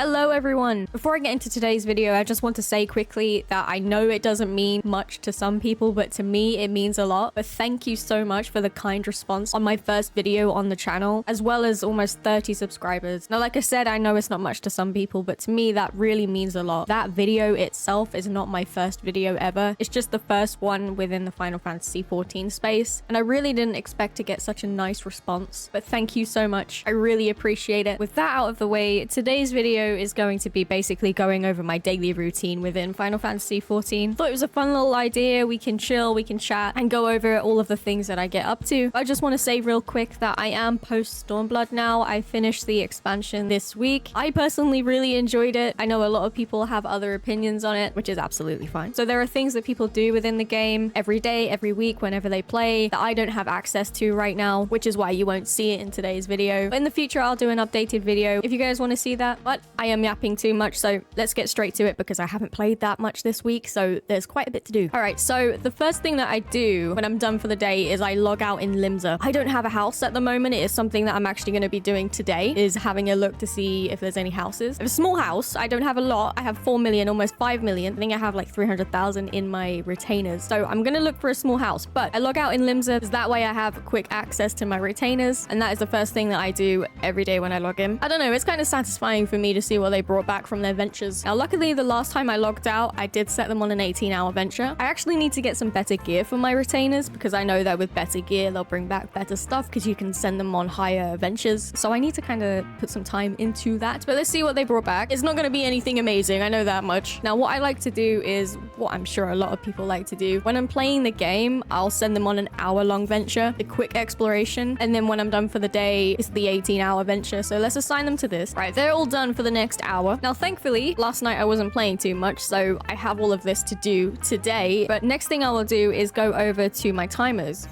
Hello everyone! Before I get into today's video, I just want to say quickly that I know it doesn't mean much to some people, but to me it means a lot. But thank you so much for the kind response on my first video on the channel, as well as almost 30 subscribers. Now, like I said, I know it's not much to some people, but to me that really means a lot. That video itself is not my first video ever. It's just the first one within the Final Fantasy XIV space, and I really didn't expect to get such a nice response. But thank you so much. I really appreciate it. With that out of the way, today's video is going to be basically going over my daily routine within Final Fantasy XIV. Thought it was a fun little idea. We can chill, we can chat, and go over all of the things that I get up to. I just want to say real quick that I am post Stormblood now. I finished the expansion this week. I personally really enjoyed it. I know a lot of people have other opinions on it, which is absolutely fine. So there are things that people do within the game every day, every week, whenever they play, that I don't have access to right now, which is why you won't see it in today's video. But in the future, I'll do an updated video if you guys want to see that. But I am yapping too much, so let's get straight to it because I haven't played that much this week, so there's quite a bit to do. All right, so the first thing that I do when I'm done for the day is I log out in Limsa. I don't have a house at the moment. It is something that I'm actually going to be doing today, is having a look to see if there's any houses. I have a small house. I don't have a lot. I have 4 million, almost 5 million. I think I have like 300,000 in my retainers, so I'm going to look for a small house. But I log out in Limsa because that way I have quick access to my retainers, and that is the first thing that I do every day when I log in. I don't know, it's kind of satisfying for me to see what they brought back from their ventures. Now, luckily, the last time I logged out, I did set them on an 18-hour venture. I actually need to get some better gear for my retainers because I know that with better gear, they'll bring back better stuff because you can send them on higher ventures. So I need to kind of put some time into that. But let's see what they brought back. It's not going to be anything amazing. I know that much. Now, what I like to do is what I'm sure a lot of people like to do. When I'm playing the game, I'll send them on an hour-long venture, the quick exploration. And then when I'm done for the day, it's the 18-hour venture. So let's assign them to this. Right, they're all done for the next hour. Now, thankfully, last night I wasn't playing too much, so I have all of this to do today. But next thing I will do is go over to my timers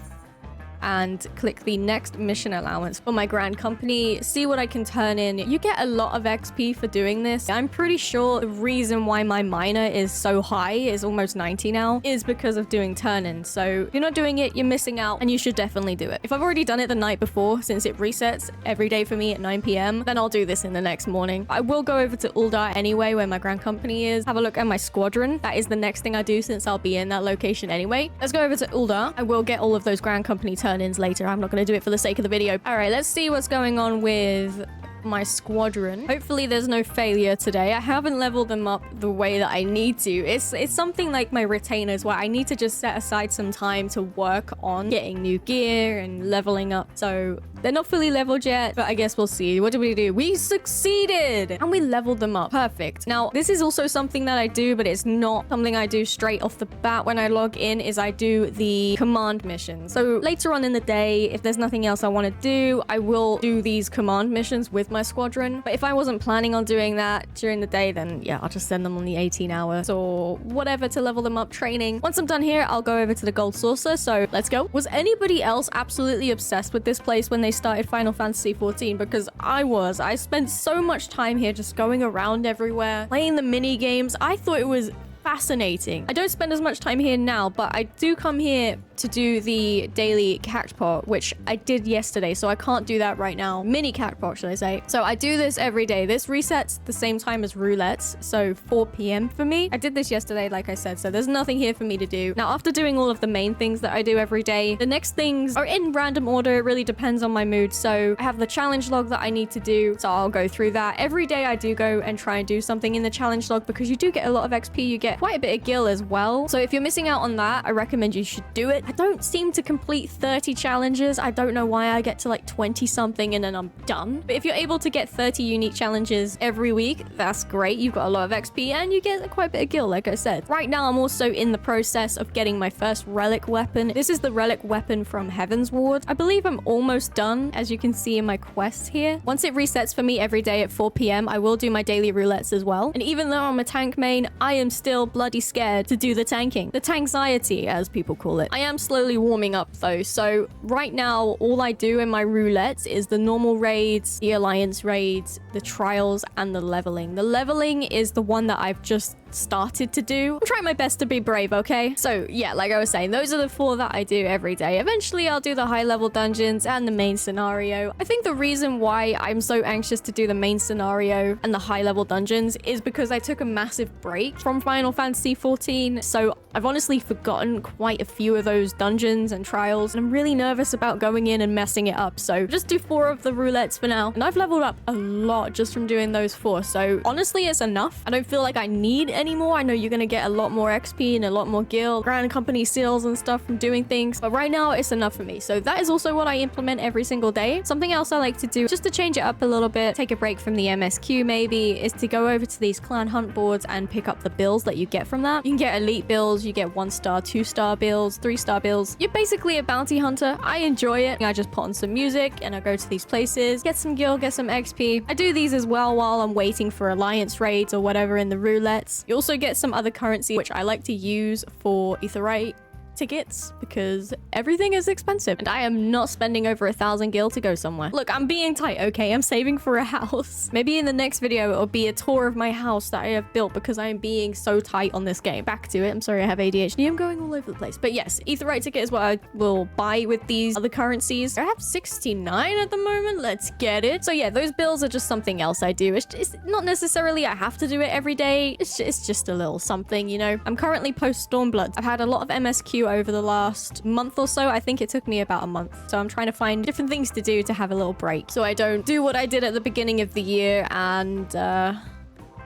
and click the next mission allowance for my grand company, see what I can turn in. You get a lot of XP for doing this. I'm pretty sure the reason why my miner is so high, is almost 90 now, is because of doing turn-ins. So if you're not doing it, you're missing out, and you should definitely do it. If I've already done it the night before, since it resets every day for me at 9 p.m, then I'll do this in the next morning. I will go over to Uldar anyway, where my grand company is, have a look at my squadron. That is the next thing I do since I'll be in that location anyway. Let's go over to Uldar. I will get all of those grand company turn-ins later. I'm not going to do it for the sake of the video. All right, let's see what's going on with my squadron. Hopefully there's no failure today. I haven't leveled them up the way that I need to. It's something like my retainers where I need to just set aside some time to work on getting new gear and leveling up. So they're not fully leveled yet, but I guess we'll see. What did we do? We succeeded! And we leveled them up. Perfect. Now, this is also something that I do, but it's not something I do straight off the bat when I log in, is I do the command missions. So later on in the day, if there's nothing else I want to do, I will do these command missions with my squadron. But if I wasn't planning on doing that during the day, then yeah, I'll just send them on the 18 hours or whatever to level them up training. Once I'm done here, I'll go over to the gold saucer. So let's go. Was anybody else absolutely obsessed with this place when they started Final Fantasy XIV? Because I was. I spent so much time here just going around everywhere, playing the mini games. I thought it was fascinating. I don't spend as much time here now, but I do come here to do the daily cactpot, which I did yesterday, so I can't do that right now. Mini cactpot, should I say. So I do this every day. This resets the same time as roulettes, so 4 p.m. for me. I did this yesterday, like I said, so there's nothing here for me to do. Now, after doing all of the main things that I do every day, the next things are in random order. It really depends on my mood. So I have the challenge log that I need to do, so I'll go through that. Every day I do go and try and do something in the challenge log because you do get a lot of XP. You get quite a bit of gil as well. So if you're missing out on that, I recommend you should do it. I don't seem to complete 30 challenges. I don't know why I get to like 20 something and then I'm done. But if you're able to get 30 unique challenges every week, that's great. You've got a lot of XP and you get quite a bit of gil, like I said. Right now, I'm also in the process of getting my first relic weapon. This is the relic weapon from Heaven's Ward. I believe I'm almost done, as you can see in my quests here. Once it resets for me every day at 4 p.m, I will do my daily roulettes as well. And even though I'm a tank main, I am still bloody scared to do the tanking. The tankxiety, as people call it. I am slowly warming up though. So right now, all I do in my roulettes is the normal raids, the alliance raids, the trials, and the leveling. The leveling is the one that I've just started to do. I'm trying my best to be brave, okay? So yeah, like I was saying, those are the 4 that I do every day. Eventually, I'll do the high level dungeons and the main scenario. I think the reason why I'm so anxious to do the main scenario and the high level dungeons is because I took a massive break from Final Fantasy XIV. So I've honestly forgotten quite a few of those dungeons and trials, and I'm really nervous about going in and messing it up. So just do 4 of the roulettes for now. And I've leveled up a lot just from doing those 4. So honestly, it's enough. I don't feel like I need any more. I know you're gonna get a lot more XP and a lot more guild, grand company seals and stuff from doing things, but right now it's enough for me. So that is also what I implement every single day. Something else I like to do, just to change it up a little bit, take a break from the MSQ maybe, is to go over to these clan hunt boards and pick up the bills that you get from that. You can get elite bills, you get 1-star, 2-star bills, 3-star bills. You're basically a bounty hunter. I enjoy it. I just put on some music and I go to these places, get some guild, get some XP. I do these as well while I'm waiting for alliance raids or whatever in the roulettes. You also get some other currency, which I like to use for Aetheryte tickets because everything is expensive and I am not spending over 1,000 gil to go somewhere. Look, I'm being tight, okay? I'm saving for a house. Maybe in the next video it'll be a tour of my house that I have built because I am being so tight on this game. Back to it. I'm sorry, I have ADHD. I'm going all over the place. But yes, Aetheryte ticket is what I will buy with these other currencies. I have 69 at the moment. Let's get it. So yeah, those bills are just something else I do. It's not necessarily I have to do it every day. It's just a little something, you know? I'm currently post Stormblood. I've had a lot of MSQ over the last month or so. I think it took me about a month. So I'm trying to find different things to do to have a little break so I don't do what I did at the beginning of the year and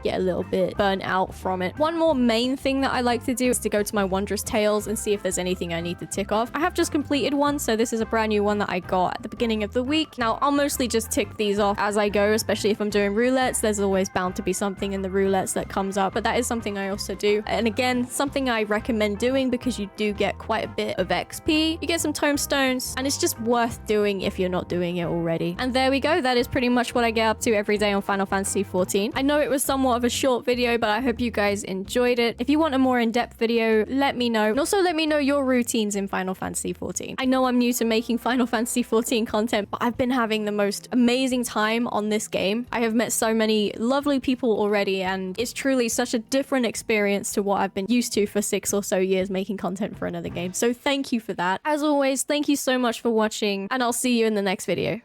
get a little bit burnt out from it. One more main thing that I like to do is to go to my Wondrous Tails and see if there's anything I need to tick off. I have just completed one, so this is a brand new one that I got at the beginning of the week. Now, I'll mostly just tick these off as I go, especially if I'm doing roulettes. There's always bound to be something in the roulettes that comes up, but that is something I also do. And again, something I recommend doing because you do get quite a bit of XP. You get some tomestones, and it's just worth doing if you're not doing it already. And there we go. That is pretty much what I get up to every day on Final Fantasy XIV. I know it was somewhat of a short video, but I hope you guys enjoyed it. If you want a more in-depth video, let me know. And also let me know your routines in Final Fantasy XIV. I know I'm new to making Final Fantasy XIV content, but I've been having the most amazing time on this game. I have met so many lovely people already, and it's truly such a different experience to what I've been used to for 6 or so years making content for another game. So thank you for that. As always, thank you so much for watching, and I'll see you in the next video.